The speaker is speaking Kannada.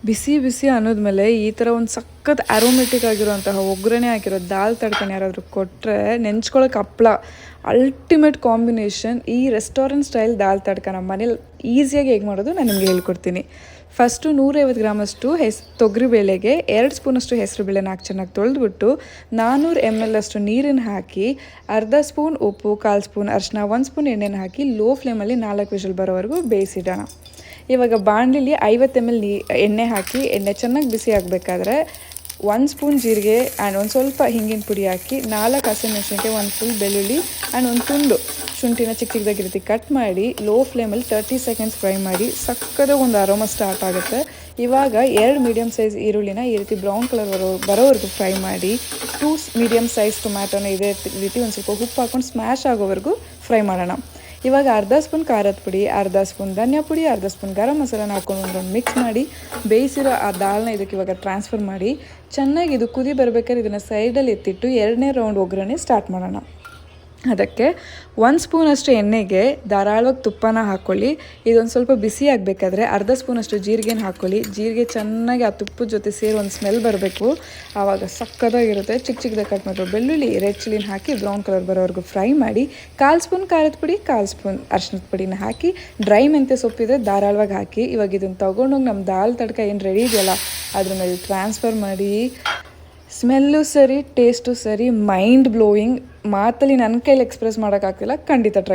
ಬಿಸಿ ಬಿಸಿ ಅನ್ನೋದ್ಮೇಲೆ ಈ ಥರ ಒಂದು ಸಖತ್ ಅರೋಮೆಟಿಕ್ ಆಗಿರುವಂತಹ ಒಗ್ಗರಣೆ ಹಾಕಿರೋ ದಾಲ್ ತಡ್ಕೊಂಡು ಯಾರಾದರೂ ಕೊಟ್ಟರೆ ನೆಂಚ್ಕೊಳಕ್ಕೆ ಹಪ್ಳ ಅಲ್ಟಿಮೇಟ್ ಕಾಂಬಿನೇಷನ್. ಈ ರೆಸ್ಟೋರೆಂಟ್ ಸ್ಟೈಲ್ ದಾಲ್ ತಡ್ಕ ನಮ್ಮ ಮನೇಲಿ ಈಸಿಯಾಗಿ ಹೇಗೆ ಮಾಡೋದು ನಾನು ನಿಮಗೆ ಹೇಳ್ಕೊಡ್ತೀನಿ. ಫಸ್ಟು 150 ಗ್ರಾಮಷ್ಟು ತೊಗರಿಬೇಳೆಗೆ 2 ಸ್ಪೂನಷ್ಟು ಹೆಸರು ಬೇಳೆನ ಹಾಕಿ ಚೆನ್ನಾಗಿ ತೊಳೆದ್ಬಿಟ್ಟು 400 ml ಅಷ್ಟು ನೀರನ್ನು ಹಾಕಿ ಅರ್ಧ ಸ್ಪೂನ್ ಉಪ್ಪು, 1/4 ಸ್ಪೂನ್ ಅರಿಶಿನ, 1 ಸ್ಪೂನ್ ಎಣ್ಣೆನ ಹಾಕಿ ಲೋ ಫ್ಲೇಮಲ್ಲಿ 4 ವಿಷಲ್ ಬರೋವರೆಗೂ ಬೇಯಿಸಿಡೋಣ. ಇವಾಗ ಬಾಣಲಿಲಿ 50 ml ಎಣ್ಣೆ ಹಾಕಿ ಎಣ್ಣೆ ಚೆನ್ನಾಗಿ ಬಿಸಿ ಆಗಬೇಕಾದ್ರೆ 1 ಸ್ಪೂನ್ ಜೀರಿಗೆ ಆ್ಯಂಡ್ ಒಂದು ಸ್ವಲ್ಪ ಹಿಂಗಿನ ಪುಡಿ ಹಾಕಿ 4 ಹಸಿಮೆಣಸಿನಕಾಯಿ, 1 ಫುಲ್ ಬೆಳ್ಳುಳ್ಳಿ ಆ್ಯಂಡ್ ಒಂದು ತುಂಡು ಶುಂಠಿನ ಚಿಕ್ಕ ಚಿಕ್ಕದಾಗಿ ರೀತಿ ಕಟ್ ಮಾಡಿ ಲೋ ಫ್ಲೇಮಲ್ಲಿ 30 ಸೆಕೆಂಡ್ಸ್ ಫ್ರೈ ಮಾಡಿ ಸಕ್ಕದ ಒಂದು ಅರೋಮ ಸ್ಟಾರ್ಟ್ ಆಗುತ್ತೆ. ಇವಾಗ 2 ಮೀಡಿಯಮ್ ಸೈಜ್ ಈರುಳ್ಳಿನ ಈ ರೀತಿ ಬ್ರೌನ್ ಕಲರ್ ಬರೋವರೆಗೂ ಫ್ರೈ ಮಾಡಿ 2 ಮೀಡಿಯಮ್ ಸೈಜ್ ಟೊಮ್ಯಾಟೋನ ಇದೇ ರೀತಿ ಒಂದು ಸ್ವಲ್ಪ ಉಪ್ಪು ಹಾಕ್ಕೊಂಡು ಸ್ಮ್ಯಾಶ್ ಆಗೋವರೆಗೂ ಫ್ರೈ ಮಾಡೋಣ. ಇವಾಗ ಅರ್ಧ ಸ್ಪೂನ್ ಖಾರದ ಪುಡಿ, ಅರ್ಧ ಸ್ಪೂನ್ ಧನಿಯಾ ಪುಡಿ, ಅರ್ಧ ಸ್ಪೂನ್ ಗರಂ ಮಸಾಲಾನ ಹಾಕ್ಕೊಂಡು ಒಂದು ಮಿಕ್ಸ್ ಮಾಡಿ ಬೇಯಿಸಿರೋ ಆ ದಾಲ್ನ ಇದಕ್ಕೆ ಇವಾಗ ಟ್ರಾನ್ಸ್ಫರ್ ಮಾಡಿ ಚೆನ್ನಾಗಿ ಇದು ಕುದಿ ಬರಬೇಕಾದ್ರೆ ಇದನ್ನು ಸೈಡಲ್ಲಿ ಎತ್ತಿಟ್ಟು 2ನೇ ರೌಂಡ್ ಒಗ್ಗರಣೆ ಸ್ಟಾರ್ಟ್ ಮಾಡೋಣ. ಅದಕ್ಕೆ 1 ಸ್ಪೂನಷ್ಟು ಎಣ್ಣೆಗೆ ಧಾರಾಳವಾಗಿ ತುಪ್ಪನ ಹಾಕ್ಕೊಳ್ಳಿ. ಇದೊಂದು ಸ್ವಲ್ಪ ಬಿಸಿ ಆಗಬೇಕಾದ್ರೆ ಅರ್ಧ ಸ್ಪೂನಷ್ಟು ಜೀರಿಗೆನ ಹಾಕ್ಕೊಳ್ಳಿ. ಜೀರಿಗೆ ಚೆನ್ನಾಗಿ ಆ ತುಪ್ಪದ ಜೊತೆ ಸೇರಿ ಒಂದು ಸ್ಮೆಲ್ ಬರಬೇಕು, ಆವಾಗ ಸಕ್ಕತ್ತಾಗಿರುತ್ತೆ. ಚಿಕ್ಕದಾಗಿ ಕಟ್ ಮಾಡಿರೋ ಬೆಳ್ಳುಳ್ಳಿ, ರೆಡ್ ಚಿಲ್ಲಿನ ಹಾಕಿ ಬ್ರೌನ್ ಕಲರ್ ಬರೋವರೆಗೂ ಫ್ರೈ ಮಾಡಿ 1/4 ಸ್ಪೂನ್ ಖಾರದ ಪುಡಿ, 1/4 ಸ್ಪೂನ್ ಅರಿಶಿನದ ಪುಡಿನ ಹಾಕಿ ಡ್ರೈ ಮೆಂತ್ಯ ಸೊಪ್ಪಿದ್ರೆ ಧಾರಾಳವಾಗಿ ಹಾಕಿ ಇವಾಗ ಇದನ್ನು ತೊಗೊಂಡೋಗಿ ನಮ್ಮ ದಾಲ್ ತಡ್ಕ ಏನು ರೆಡಿ ಇದೆಯಲ್ಲ ಅದ್ರ ಮೇಲೆ ಟ್ರಾನ್ಸ್ಫರ್ ಮಾಡಿ. ಸ್ಮೆಲ್ಲು ಸರಿ, ಟೇಸ್ಟು ಸರಿ, ಮೈಂಡ್ ಬ್ಲೋಯಿಂಗ್. ಮಾತಲ್ಲಿ ನನ್ನ ಕೈಲಿ ಎಕ್ಸ್ಪ್ರೆಸ್ ಮಾಡೋಕ್ಕಾಗ್ತಿಲ್ಲ, ಖಂಡಿತ ಟ್ರೈ